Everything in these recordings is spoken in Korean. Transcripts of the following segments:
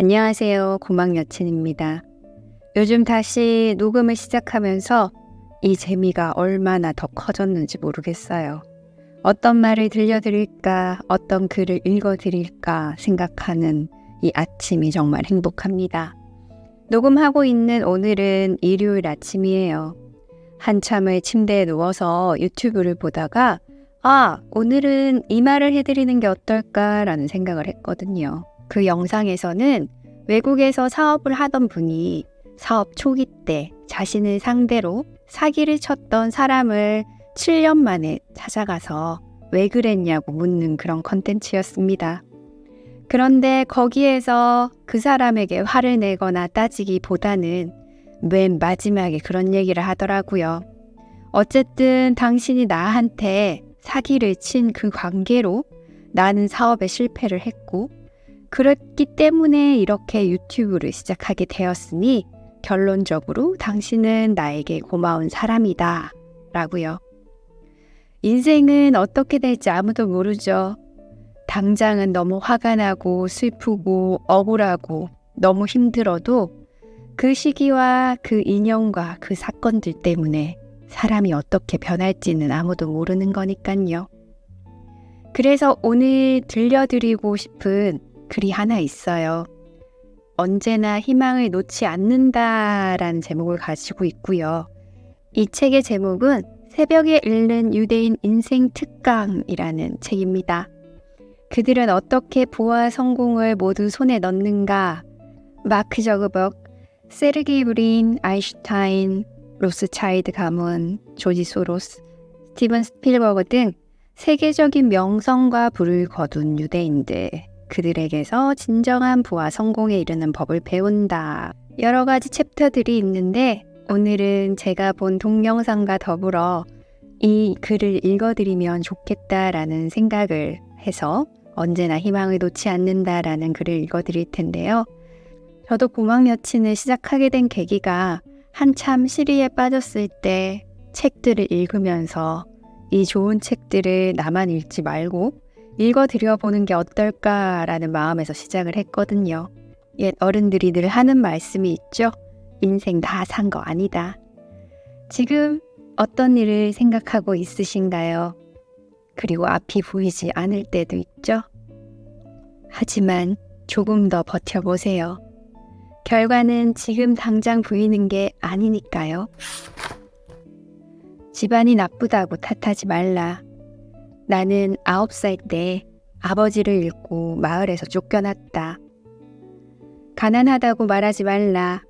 안녕하세요. 고막여친입니다. 요즘 다시 녹음을 시작하면서 이 재미가 얼마나 더 커졌는지 모르겠어요. 어떤 말을 들려드릴까, 어떤 글을 읽어드릴까 생각하는 이 아침이 정말 행복합니다. 녹음하고 있는 오늘은 일요일 아침이에요. 한참을 침대에 누워서 유튜브를 보다가 오늘은 이 말을 해드리는 게 어떨까라는 생각을 했거든요. 그 영상에서는 외국에서 사업을 하던 분이 사업 초기 때 자신을 상대로 사기를 쳤던 사람을 7년 만에 찾아가서 왜 그랬냐고 묻는 그런 컨텐츠였습니다. 그런데 거기에서 그 사람에게 화를 내거나 따지기보다는 맨 마지막에 그런 얘기를 하더라고요. 어쨌든 당신이 나한테 사기를 친 그 관계로 나는 사업에 실패를 했고 그랬기 때문에 이렇게 유튜브를 시작하게 되었으니 결론적으로 당신은 나에게 고마운 사람이다 라고요. 인생은 어떻게 될지 아무도 모르죠. 당장은 너무 화가 나고 슬프고 억울하고 너무 힘들어도 그 시기와 그 인연과 그 사건들 때문에 사람이 어떻게 변할지는 아무도 모르는 거니까요. 그래서 오늘 들려드리고 싶은 글이 하나 있어요. 언제나 희망을 놓지 않는다라는 제목을 가지고 있고요. 이 책의 제목은 새벽에 읽는 유대인 인생 특강이라는 책입니다. 그들은 어떻게 부와 성공을 모두 손에 넣는가? 마크 저그버그, 세르게이 브린, 아인슈타인, 로스차일드 가문, 조지 소로스, 스티븐 스필버그 등 세계적인 명성과 부를 거둔 유대인들, 그들에게서 진정한 부와 성공에 이르는 법을 배운다. 여러 가지 챕터들이 있는데 오늘은 제가 본 동영상과 더불어 이 글을 읽어드리면 좋겠다라는 생각을 해서 언제나 희망을 놓지 않는다라는 글을 읽어드릴 텐데요. 저도 고막여친을 시작하게 된 계기가 한참 시리에 빠졌을 때 책들을 읽으면서 이 좋은 책들을 나만 읽지 말고 읽어드려보는 게 어떨까라는 마음에서 시작을 했거든요. 옛 어른들이 늘 하는 말씀이 있죠. 인생 다 산 거 아니다. 지금 어떤 일을 생각하고 있으신가요? 그리고 앞이 보이지 않을 때도 있죠. 하지만 조금 더 버텨보세요. 결과는 지금 당장 보이는 게 아니니까요. 집안이 나쁘다고 탓하지 말라. 나는 9살 때 아버지를 잃고 마을에서 쫓겨났다. 가난하다고 말하지 말라.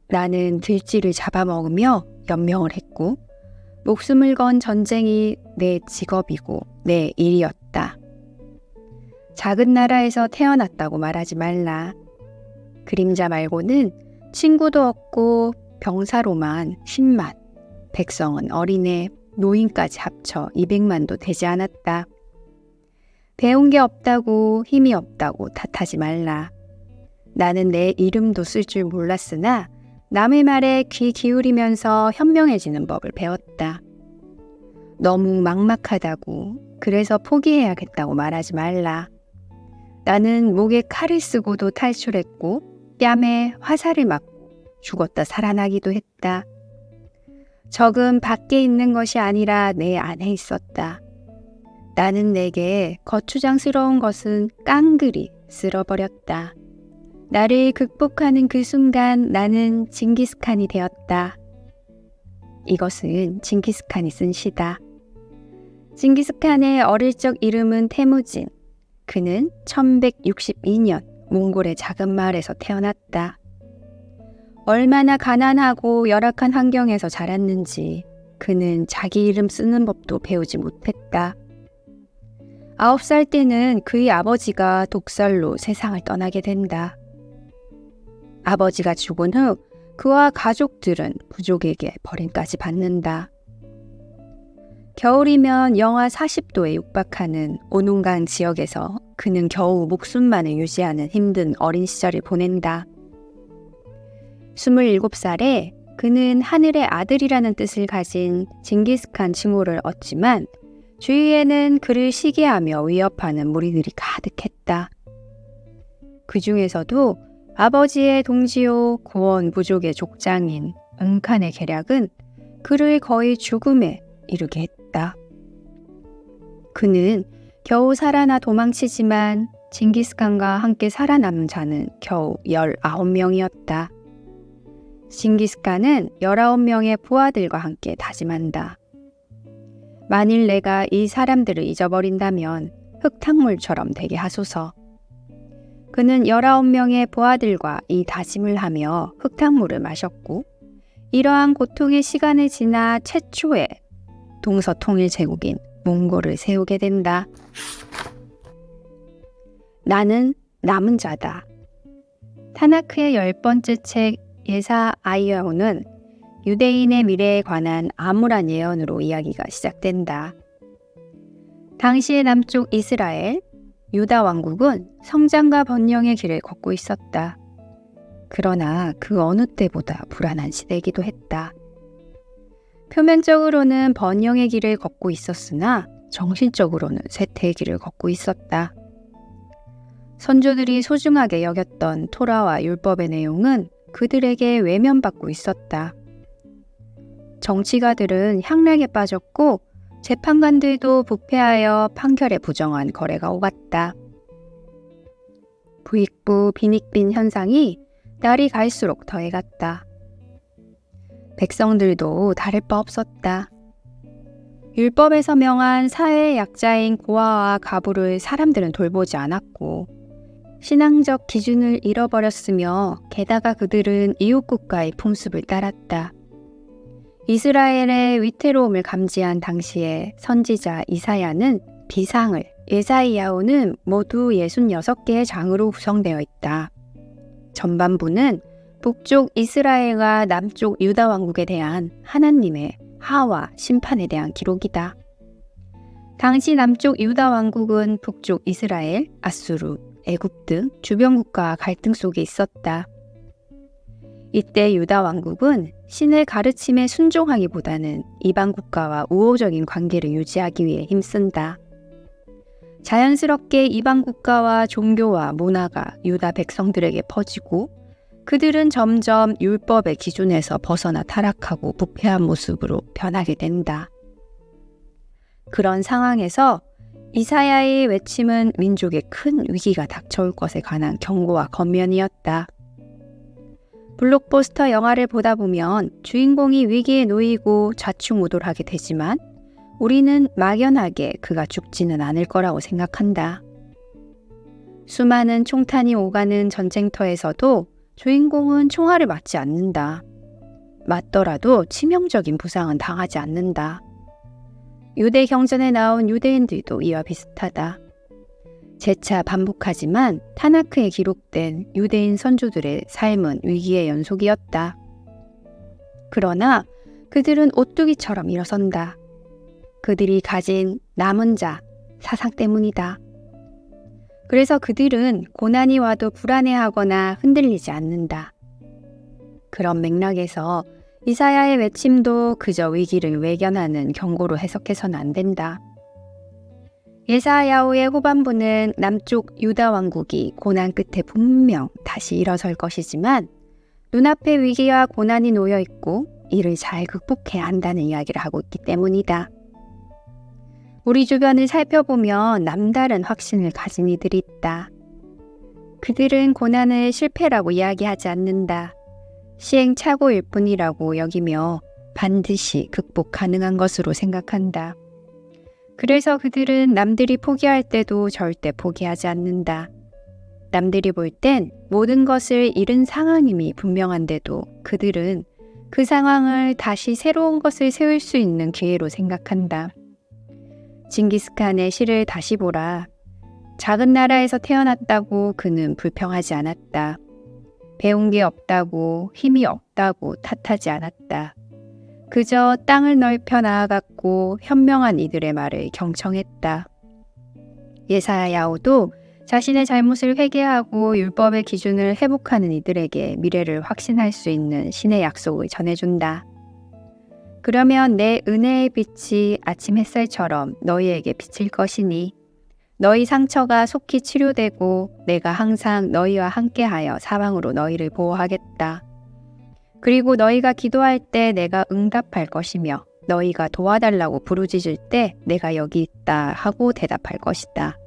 나는 들쥐를 잡아먹으며 연명을 했고 목숨을 건 전쟁이 내 직업이고 내 일이었다. 작은 나라에서 태어났다고 말하지 말라. 그림자 말고는 친구도 없고 병사로만 10만, 백성은 어린애, 노인까지 합쳐 200만도 되지 않았다. 배운 게 없다고 힘이 없다고 탓하지 말라. 나는 내 이름도 쓸 줄 몰랐으나 남의 말에 귀 기울이면서 현명해지는 법을 배웠다. 너무 막막하다고 그래서 포기해야겠다고 말하지 말라. 나는 목에 칼을 쓰고도 탈출했고 뺨에 화살을 맞고 죽었다 살아나기도 했다. 적은 밖에 있는 것이 아니라 내 안에 있었다. 나는 내게 거추장스러운 것은 깡그리 쓸어버렸다. 나를 극복하는 그 순간 나는 징기스칸이 되었다. 이것은 징기스칸이 쓴 시다. 징기스칸의 어릴 적 이름은 태무진. 그는 1162년 몽골의 작은 마을에서 태어났다. 얼마나 가난하고 열악한 환경에서 자랐는지 그는 자기 이름 쓰는 법도 배우지 못했다. 9살 때는 그의 아버지가 독살로 세상을 떠나게 된다. 아버지가 죽은 후 그와 가족들은 부족에게 버림까지 받는다. 겨울이면 영하 40도에 육박하는 오눈강 지역에서 그는 겨우 목숨만을 유지하는 힘든 어린 시절을 보낸다. 27살에 그는 하늘의 아들이라는 뜻을 가진 징기스칸 칭호를 얻지만 주위에는 그를 시기하며 위협하는 무리들이 가득했다. 그 중에서도 아버지의 동지요 고원 부족의 족장인 옹칸의 계략은 그를 거의 죽음에 이르게 했다. 그는 겨우 살아나 도망치지만 징기스칸과 함께 살아남은 자는 겨우 19명이었다. 징기스칸은 19명의 부하들과 함께 다짐한다. 만일 내가 이 사람들을 잊어버린다면 흙탕물처럼 되게 하소서. 그는 19명의 부하들과 이 다짐을 하며 흙탕물을 마셨고 이러한 고통의 시간을 지나 최초의 동서통일 제국인 몽골을 세우게 된다. 나는 남은 자다. 타나크의 10번째 책 예사 아이야오는 유대인의 미래에 관한 암울한 예언으로 이야기가 시작된다. 당시의 남쪽 이스라엘, 유다 왕국은 성장과 번영의 길을 걷고 있었다. 그러나 그 어느 때보다 불안한 시대이기도 했다. 표면적으로는 번영의 길을 걷고 있었으나 정신적으로는 쇠퇴의 길을 걷고 있었다. 선조들이 소중하게 여겼던 토라와 율법의 내용은 그들에게 외면받고 있었다. 정치가들은 향락에 빠졌고 재판관들도 부패하여 판결에 부정한 거래가 오갔다. 부익부 빈익빈 현상이 날이 갈수록 더해갔다. 백성들도 다를 바 없었다. 율법에서 명한 사회의 약자인 고아와 가부를 사람들은 돌보지 않았고 신앙적 기준을 잃어버렸으며 게다가 그들은 이웃국가의 풍습을 따랐다. 이스라엘의 위태로움을 감지한 당시의 선지자 이사야는 비상을, 예사이야오는 모두 66개의 장으로 구성되어 있다. 전반부는 북쪽 이스라엘과 남쪽 유다 왕국에 대한 하나님의 하와 심판에 대한 기록이다. 당시 남쪽 유다 왕국은 북쪽 이스라엘, 아수르, 애굽 등 주변 국가와 갈등 속에 있었다. 이때 유다 왕국은 신의 가르침에 순종하기보다는 이방 국가와 우호적인 관계를 유지하기 위해 힘쓴다. 자연스럽게 이방 국가와 종교와 문화가 유다 백성들에게 퍼지고 그들은 점점 율법의 기준에서 벗어나 타락하고 부패한 모습으로 변하게 된다. 그런 상황에서 이사야의 외침은 민족에 큰 위기가 닥쳐올 것에 관한 경고와 권면이었다. 블록버스터 영화를 보다 보면 주인공이 위기에 놓이고 좌충우돌하게 되지만 우리는 막연하게 그가 죽지는 않을 거라고 생각한다. 수많은 총탄이 오가는 전쟁터에서도 주인공은 총알을 맞지 않는다. 맞더라도 치명적인 부상은 당하지 않는다. 유대 경전에 나온 유대인들도 이와 비슷하다. 재차 반복하지만 타나크에 기록된 유대인 선조들의 삶은 위기의 연속이었다. 그러나 그들은 오뚜기처럼 일어선다. 그들이 가진 남은 자, 사상 때문이다. 그래서 그들은 고난이 와도 불안해하거나 흔들리지 않는다. 그런 맥락에서 이사야의 외침도 그저 위기를 외견하는 경고로 해석해서는 안 된다. 예사야오의 후반부는 남쪽 유다 왕국이 고난 끝에 분명 다시 일어설 것이지만 눈앞에 위기와 고난이 놓여 있고 이를 잘 극복해야 한다는 이야기를 하고 있기 때문이다. 우리 주변을 살펴보면 남다른 확신을 가진 이들이 있다. 그들은 고난을 실패라고 이야기하지 않는다. 시행착오일 뿐이라고 여기며 반드시 극복 가능한 것으로 생각한다. 그래서 그들은 남들이 포기할 때도 절대 포기하지 않는다. 남들이 볼 땐 모든 것을 잃은 상황임이 분명한데도 그들은 그 상황을 다시 새로운 것을 세울 수 있는 기회로 생각한다. 징기스칸의 시를 다시 보라. 작은 나라에서 태어났다고 그는 불평하지 않았다. 배운 게 없다고, 힘이 없다고 탓하지 않았다. 그저 땅을 넓혀 나아갔고 현명한 이들의 말을 경청했다. 예사야오도 자신의 잘못을 회개하고 율법의 기준을 회복하는 이들에게 미래를 확신할 수 있는 신의 약속을 전해준다. 그러면 내 은혜의 빛이 아침 햇살처럼 너희에게 비칠 것이니 너희 상처가 속히 치료되고 내가 항상 너희와 함께하여 사방으로 너희를 보호하겠다. 그리고 너희가 기도할 때 내가 응답할 것이며 너희가 도와달라고 부르짖을 때 내가 여기 있다 하고 대답할 것이다.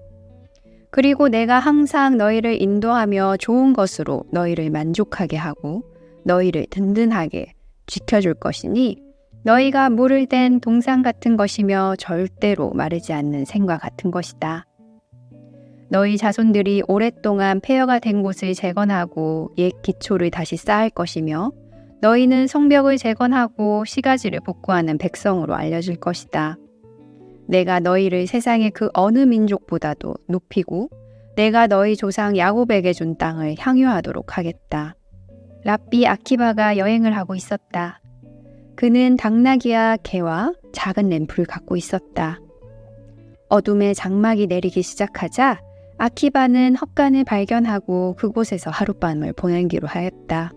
그리고 내가 항상 너희를 인도하며 좋은 것으로 너희를 만족하게 하고 너희를 든든하게 지켜줄 것이니 너희가 물을 댄 동상 같은 것이며 절대로 마르지 않는 샘과 같은 것이다. 너희 자손들이 오랫동안 폐허가 된 곳을 재건하고 옛 기초를 다시 쌓을 것이며 너희는 성벽을 재건하고 시가지를 복구하는 백성으로 알려질 것이다. 내가 너희를 세상의 그 어느 민족보다도 높이고 내가 너희 조상 야곱에게 준 땅을 향유하도록 하겠다. 랍비 아키바가 여행을 하고 있었다. 그는 당나귀와 개와 작은 램프를 갖고 있었다. 어둠의 장막이 내리기 시작하자 아키바는 헛간을 발견하고 그곳에서 하룻밤을 보내기로 하였다.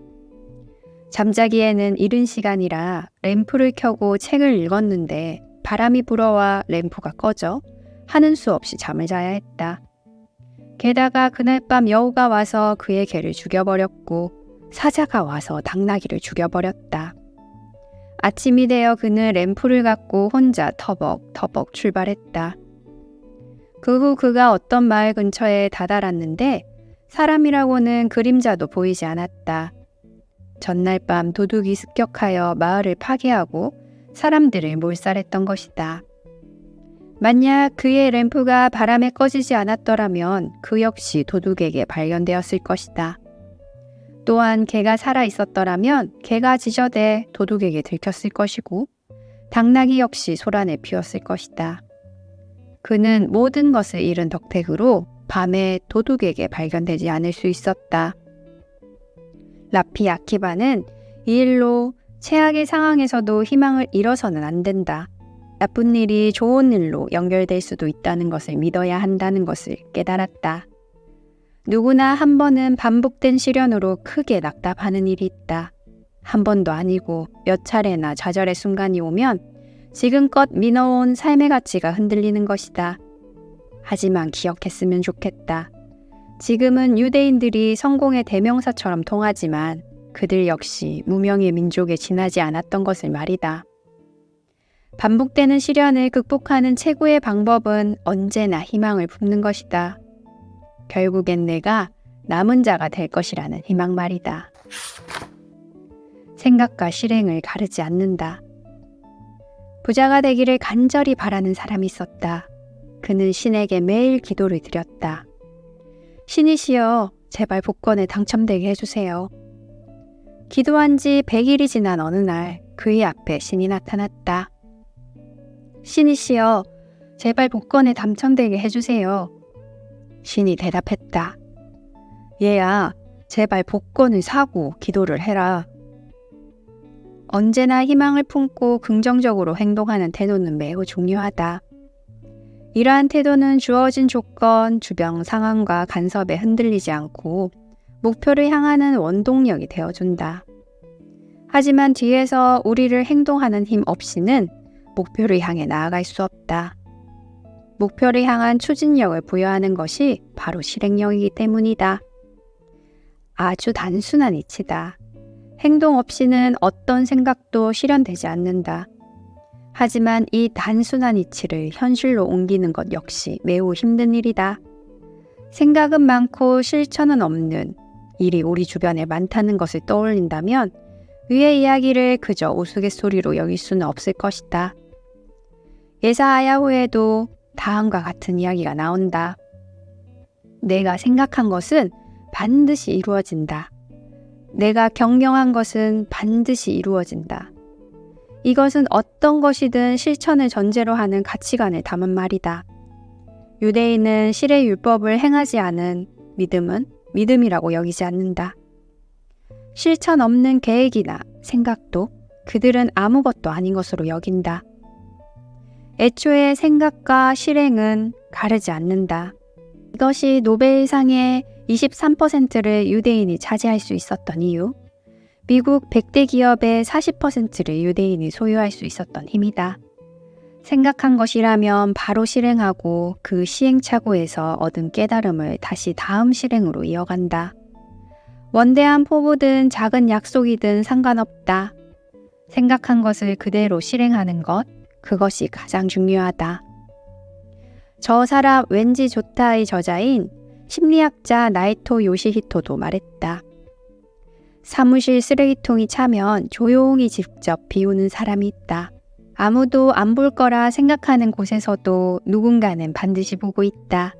잠자기에는 이른 시간이라 램프를 켜고 책을 읽었는데 바람이 불어와 램프가 꺼져 하는 수 없이 잠을 자야 했다. 게다가 그날 밤 여우가 와서 그의 개를 죽여버렸고 사자가 와서 당나귀를 죽여버렸다. 아침이 되어 그는 램프를 갖고 혼자 터벅터벅 출발했다. 그 후 그가 어떤 마을 근처에 다다랐는데 사람이라고는 그림자도 보이지 않았다. 전날 밤 도둑이 습격하여 마을을 파괴하고 사람들을 몰살했던 것이다. 만약 그의 램프가 바람에 꺼지지 않았더라면 그 역시 도둑에게 발견되었을 것이다. 또한 개가 살아 있었더라면 개가 지저대 도둑에게 들켰을 것이고 당나귀 역시 소란을 피웠을 것이다. 그는 모든 것을 잃은 덕택으로 밤에 도둑에게 발견되지 않을 수 있었다. 라피 아키바는 이 일로 최악의 상황에서도 희망을 잃어서는 안 된다. 나쁜 일이 좋은 일로 연결될 수도 있다는 것을 믿어야 한다는 것을 깨달았다. 누구나 한 번은 반복된 시련으로 크게 낙담하는 일이 있다. 한 번도 아니고 몇 차례나 좌절의 순간이 오면 지금껏 믿어온 삶의 가치가 흔들리는 것이다. 하지만 기억했으면 좋겠다. 지금은 유대인들이 성공의 대명사처럼 통하지만 그들 역시 무명의 민족에 지나지 않았던 것을 말이다. 반복되는 시련을 극복하는 최고의 방법은 언제나 희망을 품는 것이다. 결국엔 내가 남은 자가 될 것이라는 희망 말이다. 생각과 실행을 가르지 않는다. 부자가 되기를 간절히 바라는 사람이 있었다. 그는 신에게 매일 기도를 드렸다. 신이시여, 제발 복권에 당첨되게 해주세요. 기도한 지 100일이 지난 어느 날 그의 앞에 신이 나타났다. 신이시여, 제발 복권에 당첨되게 해주세요. 신이 대답했다. 얘야, 제발 복권을 사고 기도를 해라. 언제나 희망을 품고 긍정적으로 행동하는 태도는 매우 중요하다. 이러한 태도는 주어진 조건, 주변 상황과 간섭에 흔들리지 않고 목표를 향하는 원동력이 되어준다. 하지만 뒤에서 우리를 행동하는 힘 없이는 목표를 향해 나아갈 수 없다. 목표를 향한 추진력을 부여하는 것이 바로 실행력이기 때문이다. 아주 단순한 이치다. 행동 없이는 어떤 생각도 실현되지 않는다. 하지만 이 단순한 이치를 현실로 옮기는 것 역시 매우 힘든 일이다. 생각은 많고 실천은 없는 일이 우리 주변에 많다는 것을 떠올린다면 위의 이야기를 그저 우스갯소리로 여길 수는 없을 것이다. 예사야후에도 다음과 같은 이야기가 나온다. 내가 생각한 것은 반드시 이루어진다. 내가 경영한 것은 반드시 이루어진다. 이것은 어떤 것이든 실천을 전제로 하는 가치관을 담은 말이다. 유대인은 실의 율법을 행하지 않은 믿음은 믿음이라고 여기지 않는다. 실천 없는 계획이나 생각도 그들은 아무것도 아닌 것으로 여긴다. 애초에 생각과 실행은 가르지 않는다. 이것이 노벨상의 23%를 유대인이 차지할 수 있었던 이유, 미국 100대 기업의 40%를 유대인이 소유할 수 있었던 힘이다. 생각한 것이라면 바로 실행하고 그 시행착오에서 얻은 깨달음을 다시 다음 실행으로 이어간다. 원대한 포부든 작은 약속이든 상관없다. 생각한 것을 그대로 실행하는 것, 그것이 가장 중요하다. 저 사람 왠지 좋다의 저자인 심리학자 나이토 요시히토도 말했다. 사무실 쓰레기통이 차면 조용히 직접 비우는 사람이 있다. 아무도 안 볼 거라 생각하는 곳에서도 누군가는 반드시 보고 있다.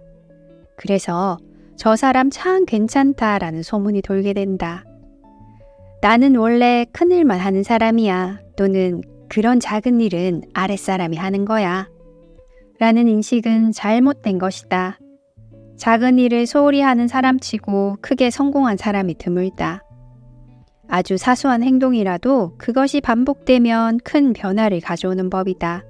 그래서 저 사람 참 괜찮다라는 소문이 돌게 된다. 나는 원래 큰일만 하는 사람이야. 또는 그런 작은 일은 아랫사람이 하는 거야. 라는 인식은 잘못된 것이다. 작은 일을 소홀히 하는 사람치고 크게 성공한 사람이 드물다. 아주 사소한 행동이라도 그것이 반복되면 큰 변화를 가져오는 법이다.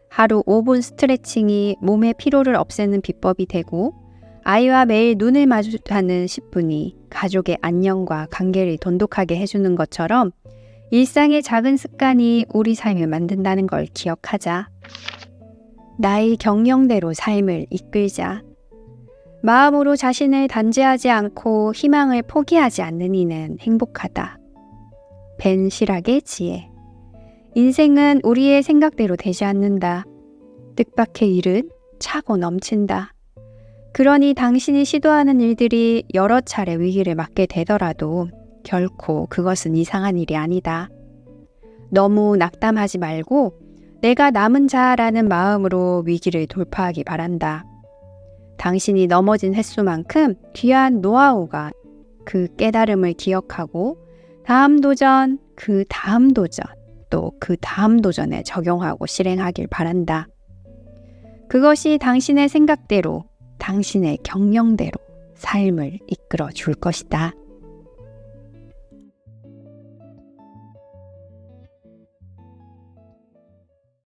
하루 5분 스트레칭이 몸의 피로를 없애는 비법이 되고 아이와 매일 눈을 마주하는 10분이 가족의 안녕과 관계를 돈독하게 해주는 것처럼 일상의 작은 습관이 우리 삶을 만든다는 걸 기억하자. 나의 경영대로 삶을 이끌자. 마음으로 자신을 단죄하지 않고 희망을 포기하지 않는 이는 행복하다. 벤 시락의 지혜. 인생은 우리의 생각대로 되지 않는다. 뜻밖의 일은 차고 넘친다. 그러니 당신이 시도하는 일들이 여러 차례 위기를 맞게 되더라도 결코 그것은 이상한 일이 아니다. 너무 낙담하지 말고 내가 남은 자라는 마음으로 위기를 돌파하기 바란다. 당신이 넘어진 횟수만큼 귀한 노하우가 그 깨달음을 기억하고 다음 도전, 그 다음 도전, 또 그 다음 도전에 적용하고 실행하길 바란다. 그것이 당신의 생각대로, 당신의 경영대로 삶을 이끌어 줄 것이다.